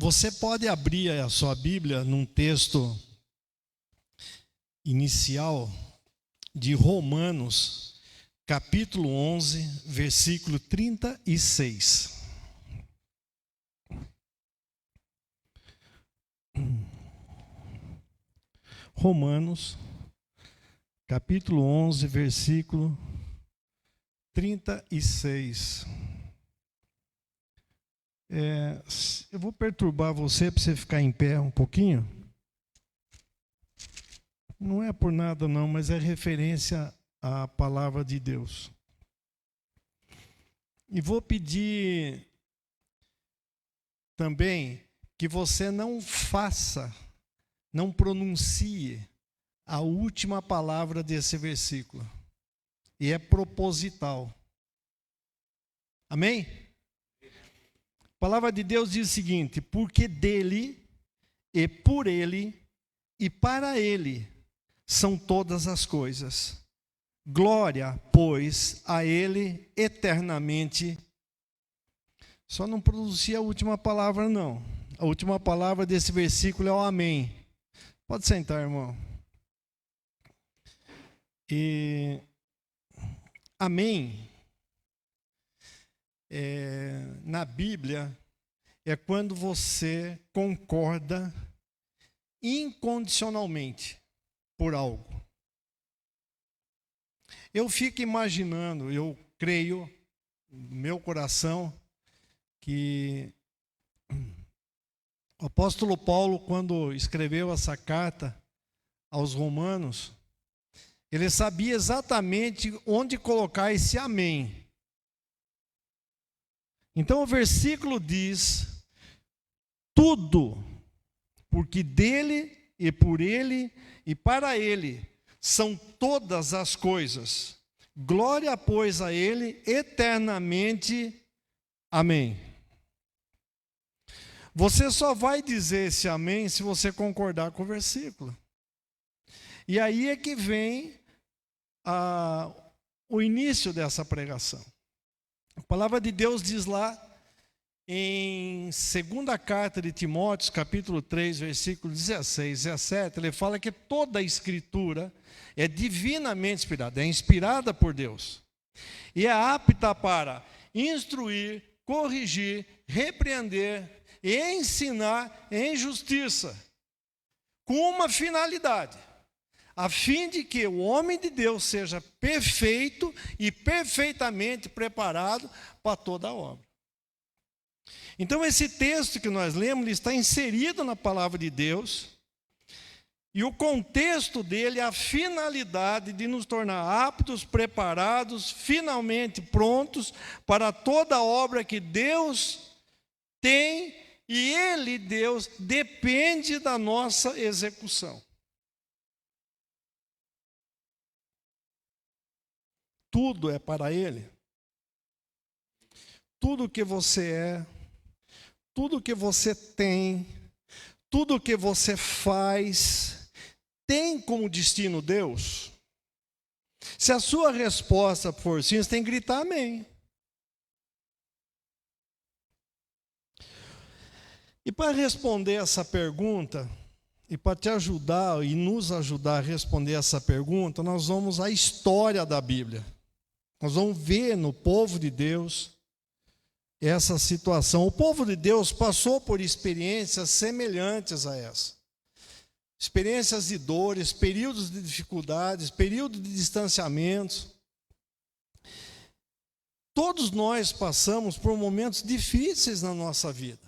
Você pode abrir a sua Bíblia num texto inicial de Romanos, capítulo 11, versículo 36. Romanos, capítulo 11, versículo 36. Eu vou perturbar você para você ficar em pé um pouquinho. Não é por nada não, mas é referência à palavra de Deus. E vou pedir também que você não pronuncie a última palavra desse versículo. E é proposital. Amém? A palavra de Deus diz o seguinte: porque dele, e por ele, e para ele são todas as coisas. Glória, pois, a ele eternamente. Só não pronuncia a última palavra, não. A última palavra desse versículo é o amém. Pode sentar, irmão. Amém. Na Bíblia, é quando você concorda incondicionalmente por algo. Eu fico imaginando, eu creio, no meu coração, que o apóstolo Paulo, quando escreveu essa carta aos Romanos, ele sabia exatamente onde colocar esse amém. Então o versículo diz: tudo, porque dele e por ele e para ele são todas as coisas. Glória, pois, a ele eternamente. Amém. Você só vai dizer esse amém se você concordar com o versículo. E aí é que vem o início dessa pregação. A palavra de Deus diz lá em 2ª carta de Timóteo, capítulo 3, versículo 16, 17, ele fala que toda a Escritura é divinamente inspirada, é inspirada por Deus. E é apta para instruir, corrigir, repreender e ensinar em justiça, com uma finalidade: a fim de que o homem de Deus seja perfeito e perfeitamente preparado para toda a obra. Então esse texto que nós lemos, ele está inserido na palavra de Deus, e o contexto dele é a finalidade de nos tornar aptos, preparados, finalmente prontos para toda a obra que Deus tem, e Ele, Deus, depende da nossa execução. Tudo é para Ele. Tudo que você é, tudo que você tem, tudo que você faz, tem como destino Deus? Se a sua resposta for sim, você tem que gritar amém. E para responder essa pergunta, e para te ajudar e nos ajudar a responder essa pergunta, nós vamos à história da Bíblia. Nós vamos ver no povo de Deus essa situação. O povo de Deus passou por experiências semelhantes a essa. Experiências de dores, períodos de dificuldades, períodos de distanciamentos. Todos nós passamos por momentos difíceis na nossa vida,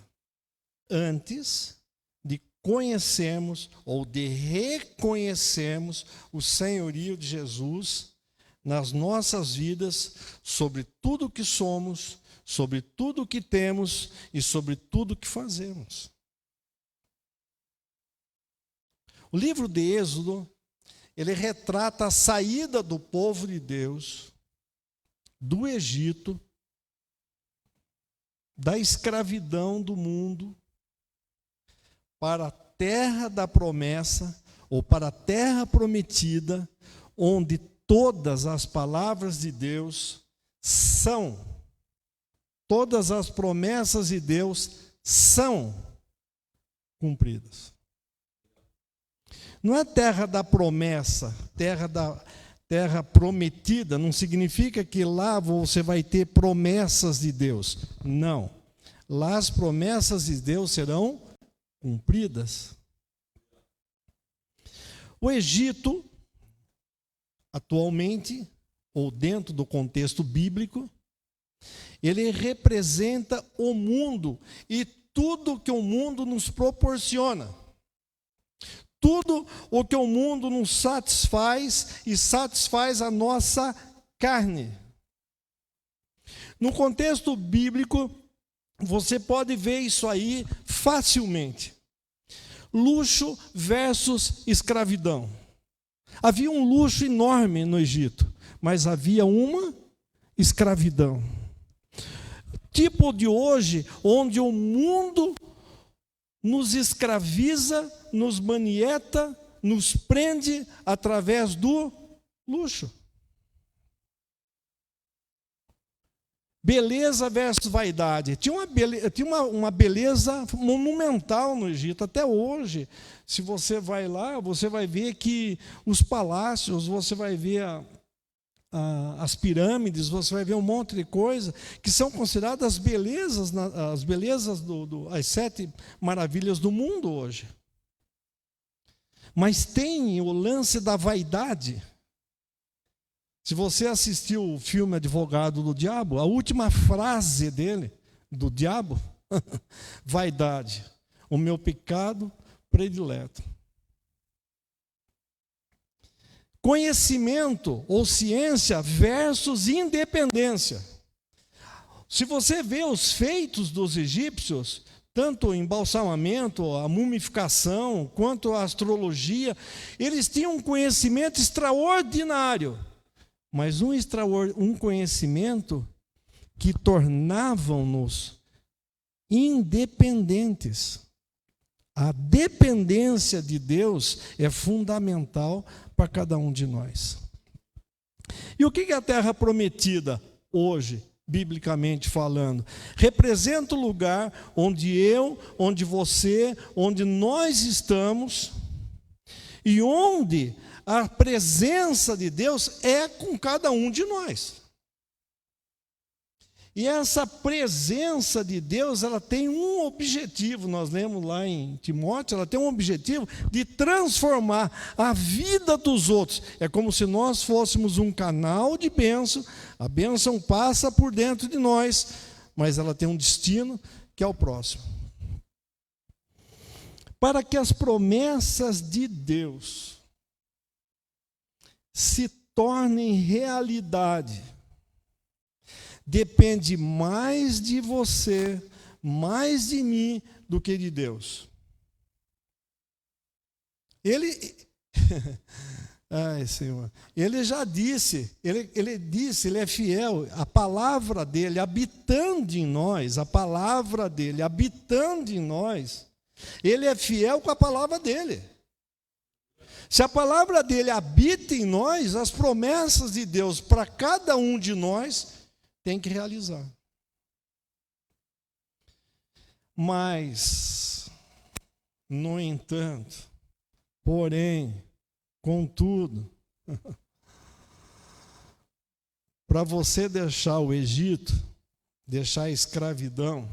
antes de conhecermos ou de reconhecermos o senhorio de Jesus nas nossas vidas, sobre tudo que somos, sobre tudo que temos e sobre tudo que fazemos. O livro de Êxodo, ele retrata a saída do povo de Deus do Egito, da escravidão do mundo, para a terra da promessa, ou para a terra prometida, onde todas as palavras de Deus são, todas as promessas de Deus são cumpridas. Não é terra da promessa, terra prometida, não significa que lá você vai ter promessas de Deus. Não. Lá as promessas de Deus serão cumpridas. O Egito, atualmente, ou dentro do contexto bíblico, ele representa o mundo e tudo que o mundo nos proporciona. Tudo o que o mundo nos satisfaz e satisfaz a nossa carne. No contexto bíblico, você pode ver isso aí facilmente. Luxo versus escravidão. Havia um luxo enorme no Egito, mas havia uma escravidão. Tipo de hoje, onde o mundo nos escraviza, nos manieta, nos prende através do luxo. Beleza versus vaidade. Tinha uma beleza monumental no Egito, até hoje. Se você vai lá, você vai ver que os palácios, você vai ver as pirâmides, você vai ver um monte de coisa que são consideradas as belezas as 7 maravilhas do mundo hoje. Mas tem o lance da vaidade. Se você assistiu o filme Advogado do Diabo, a última frase dele, do diabo, vaidade, o meu pecado predileto. Conhecimento ou ciência versus independência. Se você vê os feitos dos egípcios, tanto o embalsamamento, a mumificação, quanto a astrologia, eles tinham um conhecimento extraordinário, mas um conhecimento que tornavam-nos independentes. A dependência de Deus é fundamental para cada um de nós. E o que é a terra prometida hoje, biblicamente falando? Representa o lugar onde onde você, onde nós estamos e onde a presença de Deus é com cada um de nós. E essa presença de Deus, ela tem um objetivo, nós lemos lá em Timóteo, ela tem um objetivo de transformar a vida dos outros. É como se nós fôssemos um canal de bênção, a bênção passa por dentro de nós, mas ela tem um destino que é o próximo. Para que as promessas de Deus se tornem realidade, depende mais de você, mais de mim, do que de Deus. Ai, Senhor. Ele já disse, ele disse, ele é fiel, a palavra dele habitando em nós, a palavra dele habitando em nós, ele é fiel com a palavra dele. Se a palavra dele habita em nós, as promessas de Deus para cada um de nós tem que realizar. Mas, no entanto, porém, contudo, para você deixar o Egito, deixar a escravidão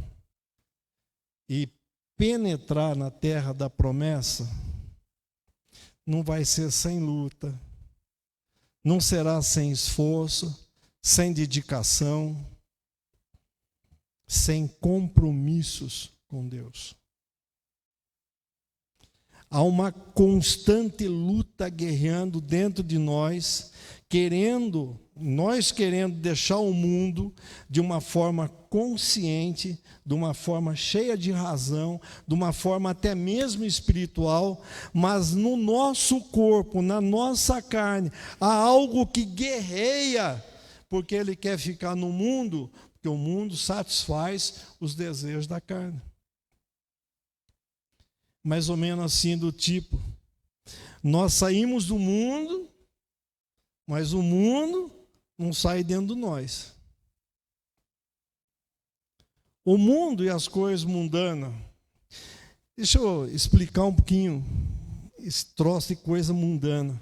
e penetrar na terra da promessa, não vai ser sem luta, não será sem esforço, sem dedicação, sem compromissos com Deus. Há uma constante luta guerreando dentro de nós, querendo deixar o mundo de uma forma consciente, de uma forma cheia de razão, de uma forma até mesmo espiritual, mas no nosso corpo, na nossa carne, há algo que guerreia, porque ele quer ficar no mundo, porque o mundo satisfaz os desejos da carne. Mais ou menos assim do tipo, nós saímos do mundo, mas o mundo não sai dentro de nós. O mundo e as coisas mundanas. Deixa eu explicar um pouquinho esse troço de coisa mundana.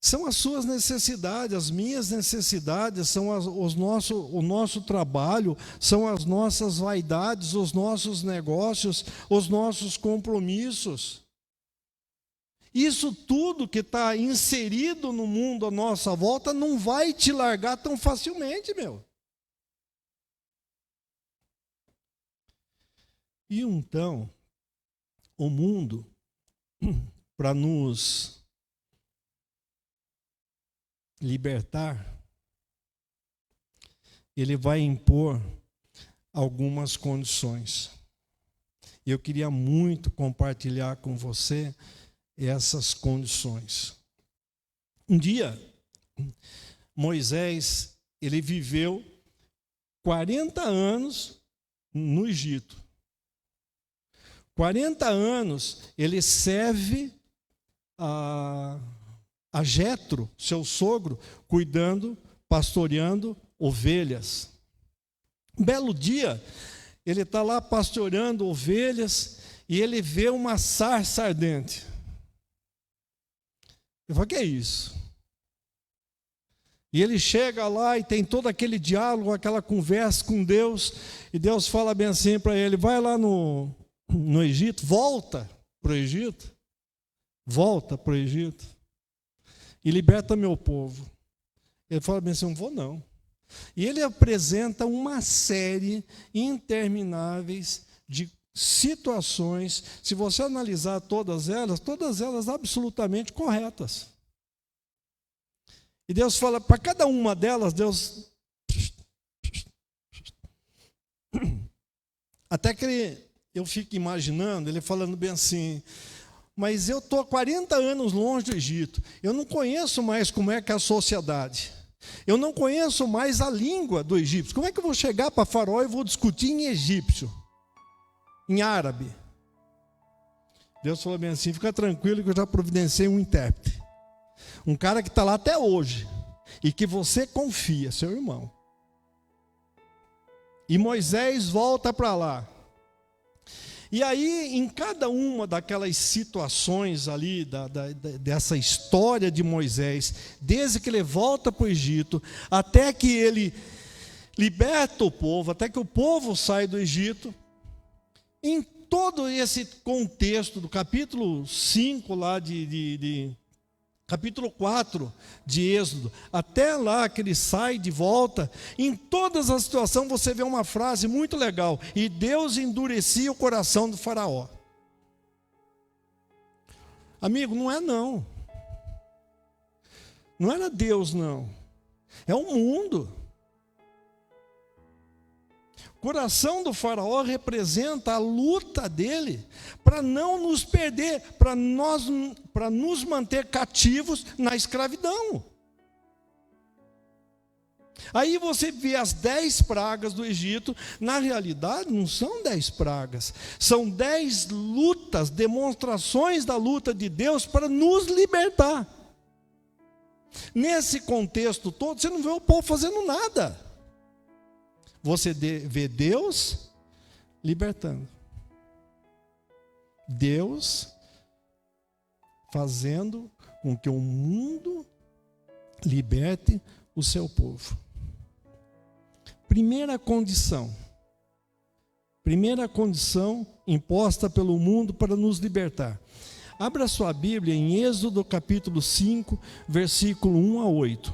São as suas necessidades, as minhas necessidades, são o nosso trabalho, são as nossas vaidades, os nossos negócios, os nossos compromissos. Isso tudo que está inserido no mundo à nossa volta não vai te largar tão facilmente, meu. E então, o mundo, para nos libertar, ele vai impor algumas condições. Eu queria muito compartilhar com você essas condições. Um dia, Moisés, ele viveu 40 anos no Egito. 40 anos ele serve a Jetro, seu sogro, cuidando, pastoreando ovelhas. Um belo dia, ele está lá pastoreando ovelhas e ele vê uma sarça ardente. Ele fala, o que é isso? E ele chega lá e tem todo aquele diálogo, aquela conversa com Deus, e Deus fala bem assim para ele, vai lá no Egito, volta para o Egito, e liberta meu povo. Ele fala bem assim, não vou não. E ele apresenta uma série intermináveis de situações, se você analisar todas elas absolutamente corretas. E Deus fala, para cada uma delas, Deus... Até que eu fico imaginando, ele falando bem assim, mas eu estou há 40 anos longe do Egito, eu não conheço mais como é que é a sociedade, eu não conheço mais a língua do egípcio, como é que eu vou chegar para Faraó e vou discutir em egípcio, em árabe? Deus falou bem assim, fica tranquilo que eu já providenciei um intérprete, um cara que está lá até hoje, e que você confia, seu irmão. E Moisés volta para lá. E aí, em cada uma daquelas situações ali, dessa história de Moisés, desde que ele volta para o Egito, até que ele liberta o povo, até que o povo sai do Egito, em todo esse contexto do capítulo 5 lá capítulo 4 de Êxodo, até lá que ele sai de volta, em todas as situações você vê uma frase muito legal, e Deus endurecia o coração do faraó. Amigo, não é não. Não era Deus não. É o mundo. O coração do faraó representa a luta dele para não nos perder, para nos manter cativos na escravidão. Aí você vê as 10 pragas do Egito, na realidade não são 10 pragas, são 10 lutas, demonstrações da luta de Deus para nos libertar. Nesse contexto todo, você não vê o povo fazendo nada. Você vê Deus libertando. Deus fazendo com que o mundo liberte o seu povo. Primeira condição imposta pelo mundo para nos libertar. Abra sua Bíblia em Êxodo capítulo 5, versículo 1 a 8.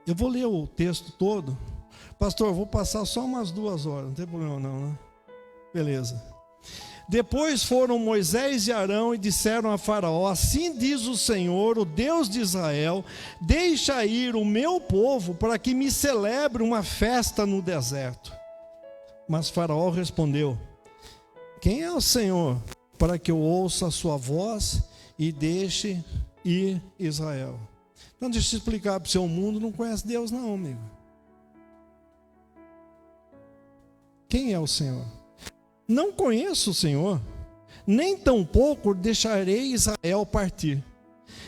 Eu vou ler o texto todo. Pastor, eu vou passar só umas 2 horas, não tem problema não, né? Beleza. Depois foram Moisés e Arão e disseram a Faraó, assim diz o Senhor, o Deus de Israel, deixa ir o meu povo para que me celebre uma festa no deserto. Mas Faraó respondeu, quem é o Senhor para que eu ouça a sua voz e deixe ir Israel? Então deixa eu explicar para o seu mundo, não conhece Deus não, amigo. Quem é o Senhor? Não conheço o Senhor, nem tampouco deixarei Israel partir.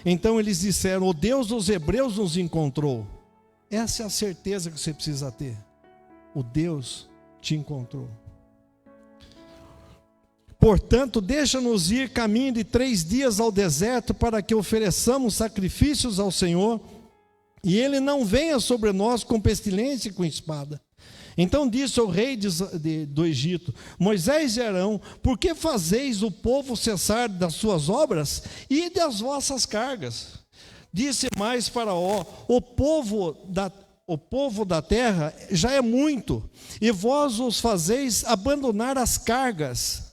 Então eles disseram, o Deus dos hebreus nos encontrou. Essa é a certeza que você precisa ter. O Deus te encontrou. Portanto, deixa-nos ir caminho de 3 dias ao deserto, para que ofereçamos sacrifícios ao Senhor, e Ele não venha sobre nós com pestilência e com espada. Então disse o rei do Egito: Moisés e Arão, por que fazeis o povo cessar das suas obras e das vossas cargas? Disse mais Faraó: o povo da terra já é muito, e vós os fazeis abandonar as cargas.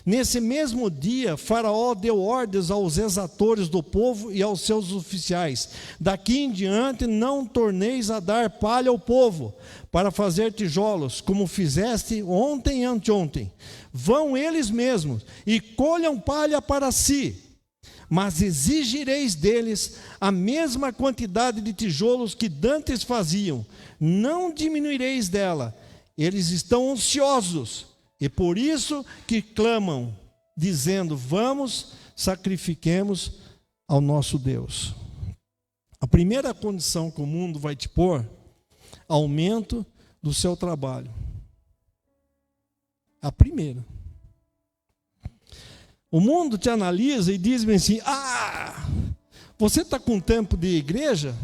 Nesse mesmo dia, Faraó deu ordens aos exatores do povo e aos seus oficiais: daqui em diante não torneis a dar palha ao povo, para fazer tijolos, como fizeste ontem e anteontem. Vão eles mesmos e colham palha para si, mas exigireis deles a mesma quantidade de tijolos que dantes faziam, não diminuireis dela. Eles estão ansiosos, e por isso que clamam, dizendo: vamos, sacrifiquemos ao nosso Deus. A primeira condição que o mundo vai te pôr: aumento do seu trabalho. A primeira. O mundo te analisa e diz assim: você está com tempo de igreja?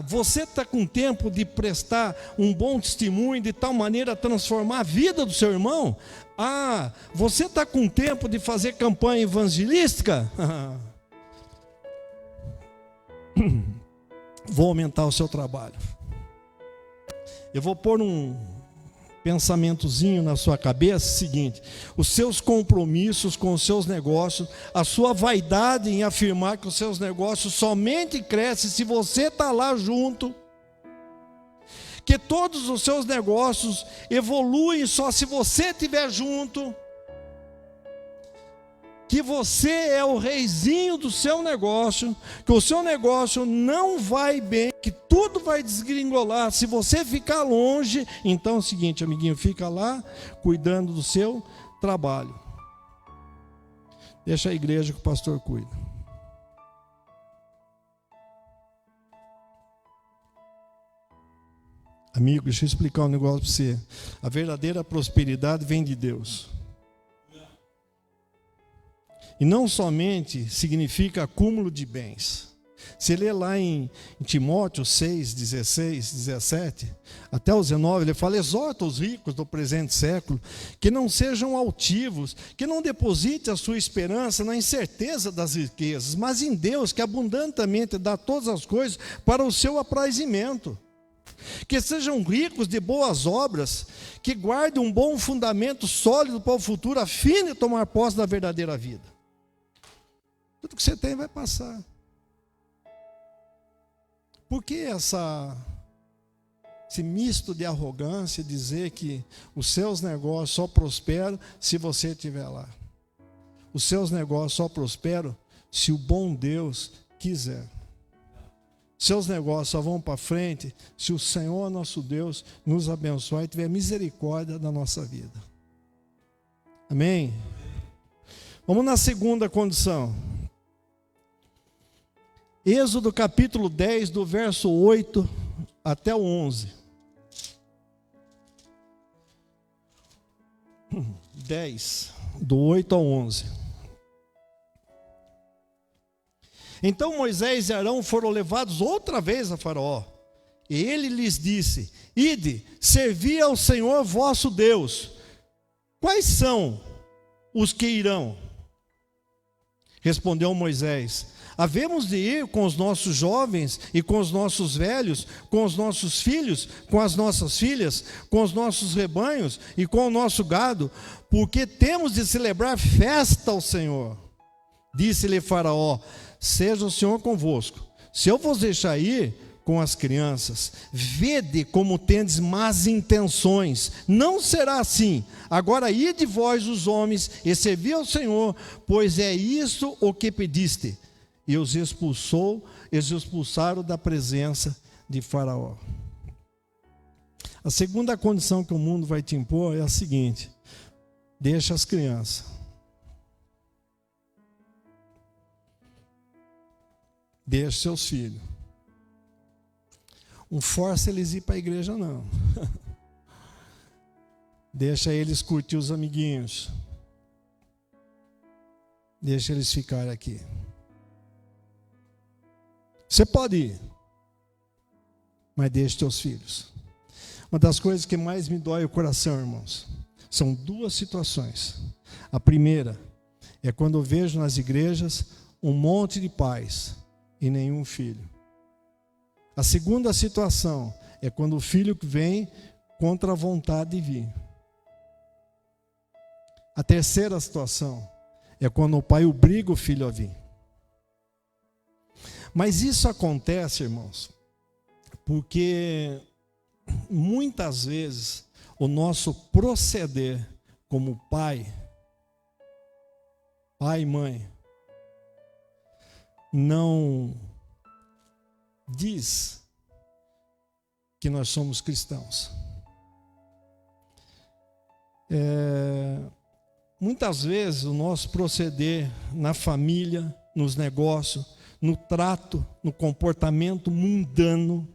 Você está com tempo de prestar um bom testemunho, de tal maneira a transformar a vida do seu irmão? Você está com tempo de fazer campanha evangelística? Vou aumentar o seu trabalho. Eu vou pôr um pensamentozinho na sua cabeça seguinte: os seus compromissos com os seus negócios, a sua vaidade em afirmar que os seus negócios somente crescem se você está lá junto, que todos os seus negócios evoluem só se você estiver junto, que você é o reizinho do seu negócio, que o seu negócio não vai bem, que tudo vai desgringolar se você ficar longe. Então é o seguinte, amiguinho, fica lá cuidando do seu trabalho. Deixa a igreja que o pastor cuida. Amigo, deixa eu explicar um negócio para você. A verdadeira prosperidade vem de Deus. E não somente significa acúmulo de bens. Se ler lá em Timóteo 6, 16, 17, até o 19, ele fala: exorta os ricos do presente século, que não sejam altivos, que não depositem a sua esperança na incerteza das riquezas, mas em Deus, que abundantemente dá todas as coisas para o seu aprazimento. Que sejam ricos de boas obras, que guardem um bom fundamento sólido para o futuro, a fim de tomar posse da verdadeira vida. Tudo que você tem vai passar. Por que esse misto de arrogância, dizer que os seus negócios só prosperam se você estiver lá? Os seus negócios só prosperam se o bom Deus quiser. Seus negócios só vão para frente se o Senhor nosso Deus nos abençoar e tiver misericórdia da nossa vida. Amém? Vamos na segunda condição. Êxodo capítulo 10, do verso 8 até o 11. 10, do 8 ao 11. Então Moisés e Arão foram levados outra vez a Faraó. E ele lhes disse: ide, servi ao Senhor vosso Deus. Quais são os que irão? Respondeu Moisés: havemos de ir com os nossos jovens e com os nossos velhos, com os nossos filhos, com as nossas filhas, com os nossos rebanhos e com o nosso gado, porque temos de celebrar festa ao Senhor. Disse-lhe Faraó: seja o Senhor convosco. Se eu vos deixar ir com as crianças, vede como tendes más intenções. Não será assim. Agora ide vós os homens e servi ao Senhor, pois é isso o que pediste. E os expulsaram da presença de Faraó. A segunda condição que o mundo vai te impor é a seguinte: deixa as crianças. Deixa seus filhos. Não força eles ir para a igreja, não. Deixa eles curtir os amiguinhos. Deixa eles ficarem aqui. Você pode ir, mas deixe teus filhos. Uma das coisas que mais me dói o coração, irmãos, são duas situações. A primeira é quando eu vejo nas igrejas um monte de pais e nenhum filho. A segunda situação é quando o filho vem contra a vontade de vir. A terceira situação é quando o pai obriga o filho a vir. Mas isso acontece, irmãos, porque muitas vezes o nosso proceder como pai e mãe, não diz que nós somos cristãos. Muitas vezes o nosso proceder na família, nos negócios, no trato, no comportamento mundano,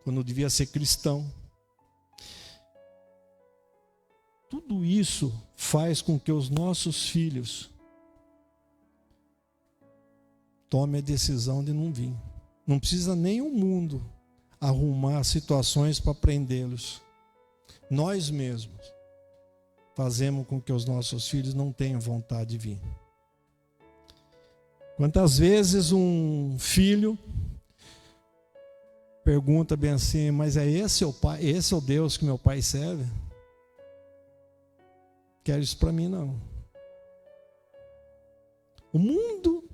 quando devia ser cristão, tudo isso faz com que os nossos filhos tomem a decisão de não vir. Não precisa nem o mundo arrumar situações para prendê-los. Nós mesmos fazemos com que os nossos filhos não tenham vontade de vir. Quantas vezes um filho pergunta bem assim, mas é esse o pai, esse é o Deus que meu pai serve? Quero isso para mim não. O mundo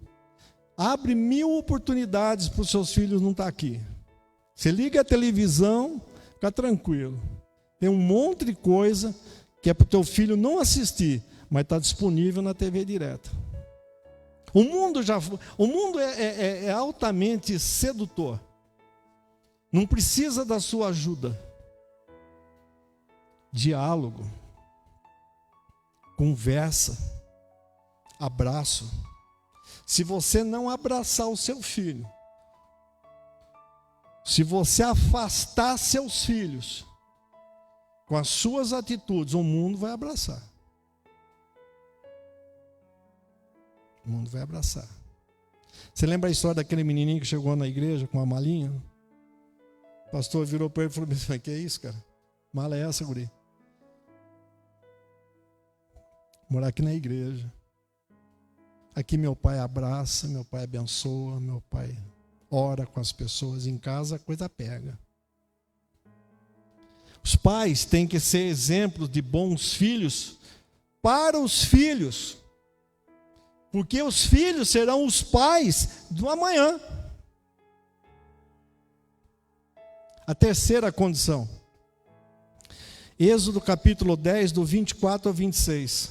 abre 1000 oportunidades para os seus filhos não estar aqui. Você liga a televisão, fica tranquilo. Tem um monte de coisa que é para o teu filho não assistir, mas está disponível na TV direta. O mundo é altamente sedutor. Não precisa da sua ajuda. Diálogo, conversa, abraço. Se você não abraçar o seu filho, se você afastar seus filhos com as suas atitudes, o mundo vai abraçar. O mundo vai abraçar. Você lembra a história daquele menininho que chegou na igreja com uma malinha? O pastor virou para ele e falou assim, que é isso, cara? Mala é essa, guri? Morar aqui na igreja. Aqui meu pai abraça, meu pai abençoa, meu pai ora com as pessoas. Em casa a coisa pega. Os pais têm que ser exemplos de bons filhos para os filhos. Porque os filhos serão os pais do amanhã. A terceira condição. Êxodo capítulo 10, do 24 ao 26.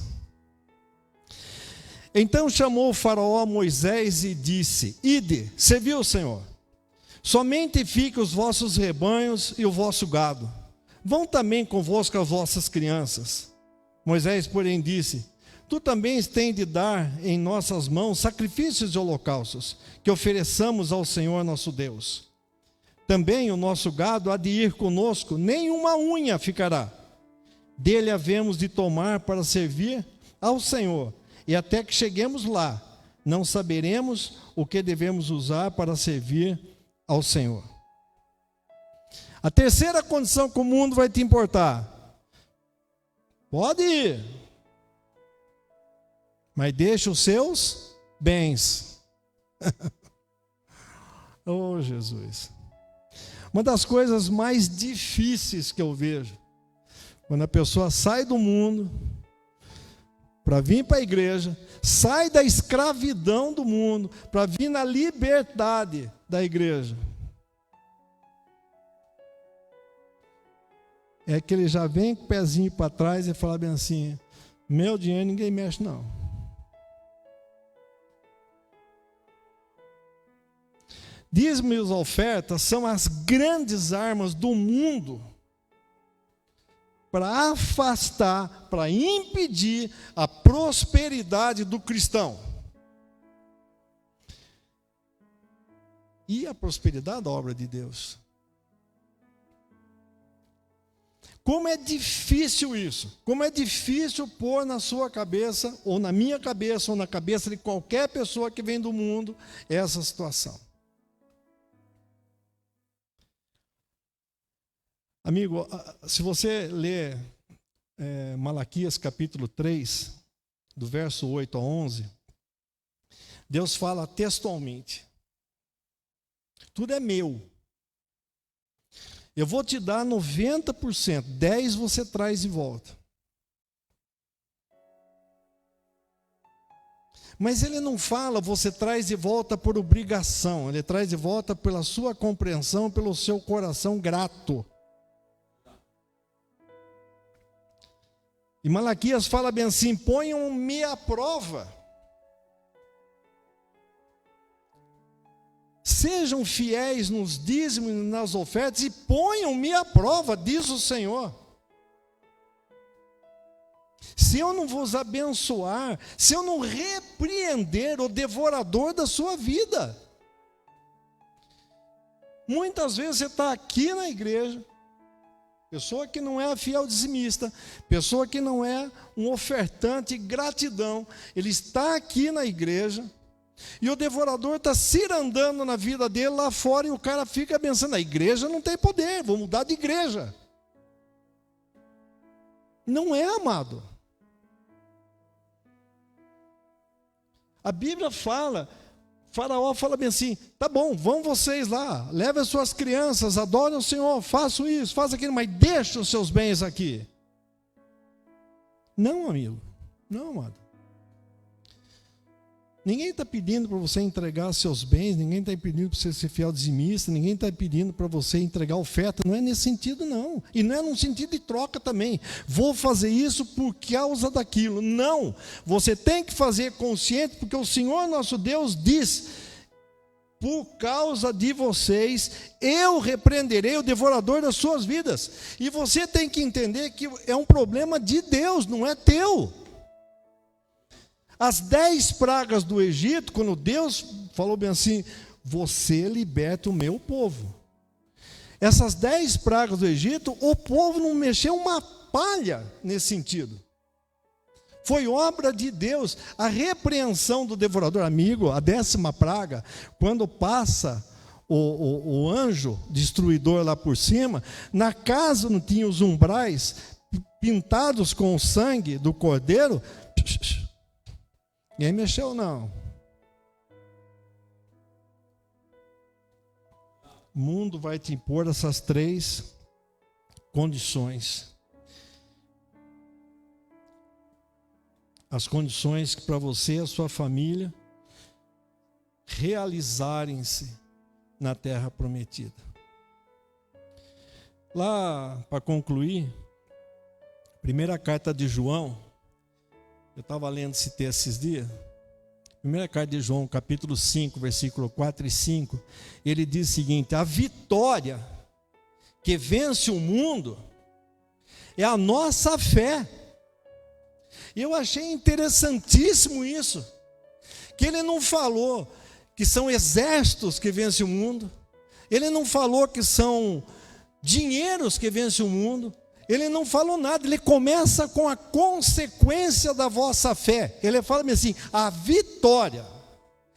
Então chamou o faraó a Moisés e disse, ide, serviu o Senhor. Somente fiquem os vossos rebanhos e o vosso gado. Vão também convosco as vossas crianças. Moisés, porém, disse, tu também tens de dar em nossas mãos sacrifícios e holocaustos, que ofereçamos ao Senhor nosso Deus. Também o nosso gado há de ir conosco, nenhuma unha ficará. Dele havemos de tomar para servir ao Senhor, e até que cheguemos lá, não saberemos o que devemos usar para servir ao Senhor. A terceira condição que o mundo vai te importar. Pode ir, mas deixa os seus bens. Oh, Jesus. Uma das coisas mais difíceis que eu vejo, quando a pessoa sai do mundo para vir para a igreja, sai da escravidão do mundo para vir na liberdade da igreja, é que ele já vem com o pezinho para trás e fala bem assim, meu dinheiro ninguém mexe não. Dízimo e as ofertas são as grandes armas do mundo para afastar, para impedir a prosperidade do cristão. E a prosperidade da obra de Deus. Como é difícil isso, como é difícil pôr na sua cabeça, ou na minha cabeça, ou na cabeça de qualquer pessoa que vem do mundo, essa situação. Amigo, se você ler Malaquias capítulo 3, do verso 8 a 11, Deus fala textualmente: tudo é meu. Eu vou te dar 90%, 10% você traz de volta. Mas ele não fala, você traz de volta por obrigação, ele traz de volta pela sua compreensão, pelo seu coração grato. E Malaquias fala bem assim: ponham-me à prova. Sejam fiéis nos dízimos e nas ofertas e ponham-me à prova, diz o Senhor. Se eu não vos abençoar, se eu não repreender o devorador da sua vida. Muitas vezes você está aqui na igreja, pessoa que não é fiel dizimista, pessoa que não é um ofertante gratidão, ele está aqui na igreja, e o devorador está cirandando na vida dele lá fora, e o cara fica pensando: a igreja não tem poder, vou mudar de igreja. Não é, amado. A Bíblia fala, Faraó fala bem assim: tá bom, vão vocês lá, levem as suas crianças, adorem o Senhor, façam isso, façam aquilo, mas deixem os seus bens aqui. Não, amigo, não, amado. Ninguém está pedindo para você entregar seus bens, ninguém está pedindo para você ser fiel dizimista, ninguém está pedindo para você entregar oferta, não é nesse sentido não, e não é num sentido de troca também, vou fazer isso por causa daquilo, não, você tem que fazer consciente, porque o Senhor nosso Deus diz: por causa de vocês, eu repreenderei o devorador das suas vidas, e você tem que entender que é um problema de Deus, não é teu. As 10 pragas do Egito, quando Deus falou bem assim: você liberta o meu povo. Essas 10 pragas do Egito, o povo não mexeu uma palha nesse sentido. Foi obra de Deus. A repreensão do devorador, amigo, a 10ª praga, quando passa o anjo destruidor lá por cima, na casa não tinha os umbrais pintados com o sangue do cordeiro. Ninguém mexeu, não. O mundo vai te impor essas 3 condições. As condições para você e a sua família realizarem-se na terra prometida. Lá, para concluir, primeira carta de João, eu estava lendo esse texto esses dias. Primeira carta de João, capítulo 5, versículo 4 e 5. Ele diz o seguinte: a vitória que vence o mundo é a nossa fé. E eu achei interessantíssimo isso. Que ele não falou que são exércitos que vencem o mundo. Ele não falou que são dinheiros que vencem o mundo. Ele não falou nada, ele começa com a consequência da vossa fé. Ele fala assim: a vitória.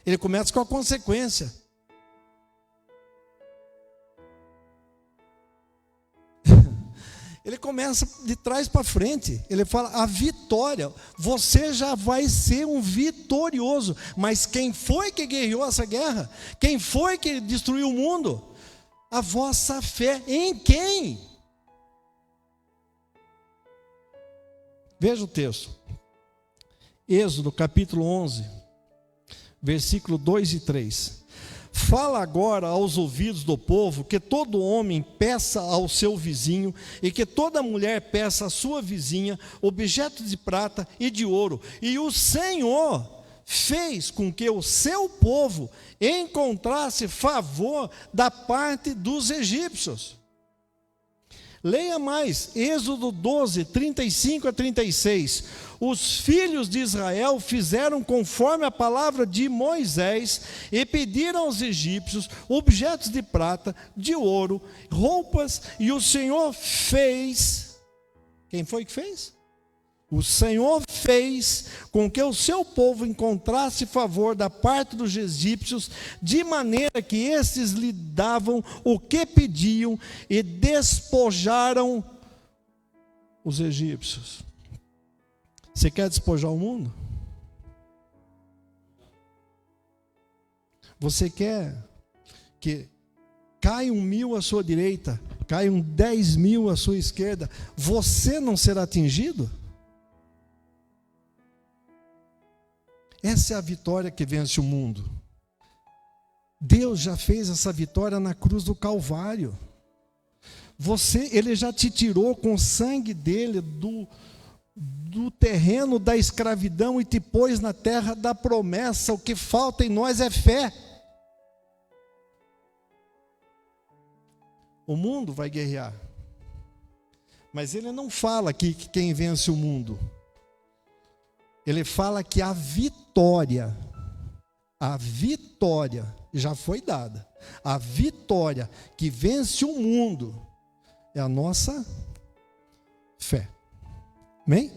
Ele começa com a consequência. Ele começa de trás para frente. Ele fala: a vitória. Você já vai ser um vitorioso. Mas quem foi que guerreou essa guerra? Quem foi que destruiu o mundo? A vossa fé. Em quem? Veja o texto, Êxodo capítulo 11, versículo 2 e 3. Fala agora aos ouvidos do povo que todo homem peça ao seu vizinho e que toda mulher peça à sua vizinha objetos de prata e de ouro. E o Senhor fez com que o seu povo encontrasse favor da parte dos egípcios. Leia mais, Êxodo 12, 35 a 36. Os filhos de Israel fizeram conforme a palavra de Moisés e pediram aos egípcios objetos de prata, de ouro, roupas, e o Senhor fez Quem foi que fez? O Senhor fez com que o seu povo encontrasse favor da parte dos egípcios, de maneira que estes lhe davam o que pediam e despojaram os egípcios. Você quer despojar o mundo? Você quer que caiam 1.000 à sua direita, caiam 10.000 à sua esquerda, você não será atingido? Essa é a vitória que vence o mundo. Deus já fez essa vitória na cruz do Calvário. Ele já te tirou com o sangue dele do terreno da escravidão e te pôs na terra da promessa. O que falta em nós é fé. O mundo vai guerrear, mas ele não fala aqui que quem vence o mundo. Ele fala que a vitória já foi dada. A vitória que vence o mundo é a nossa fé. Amém?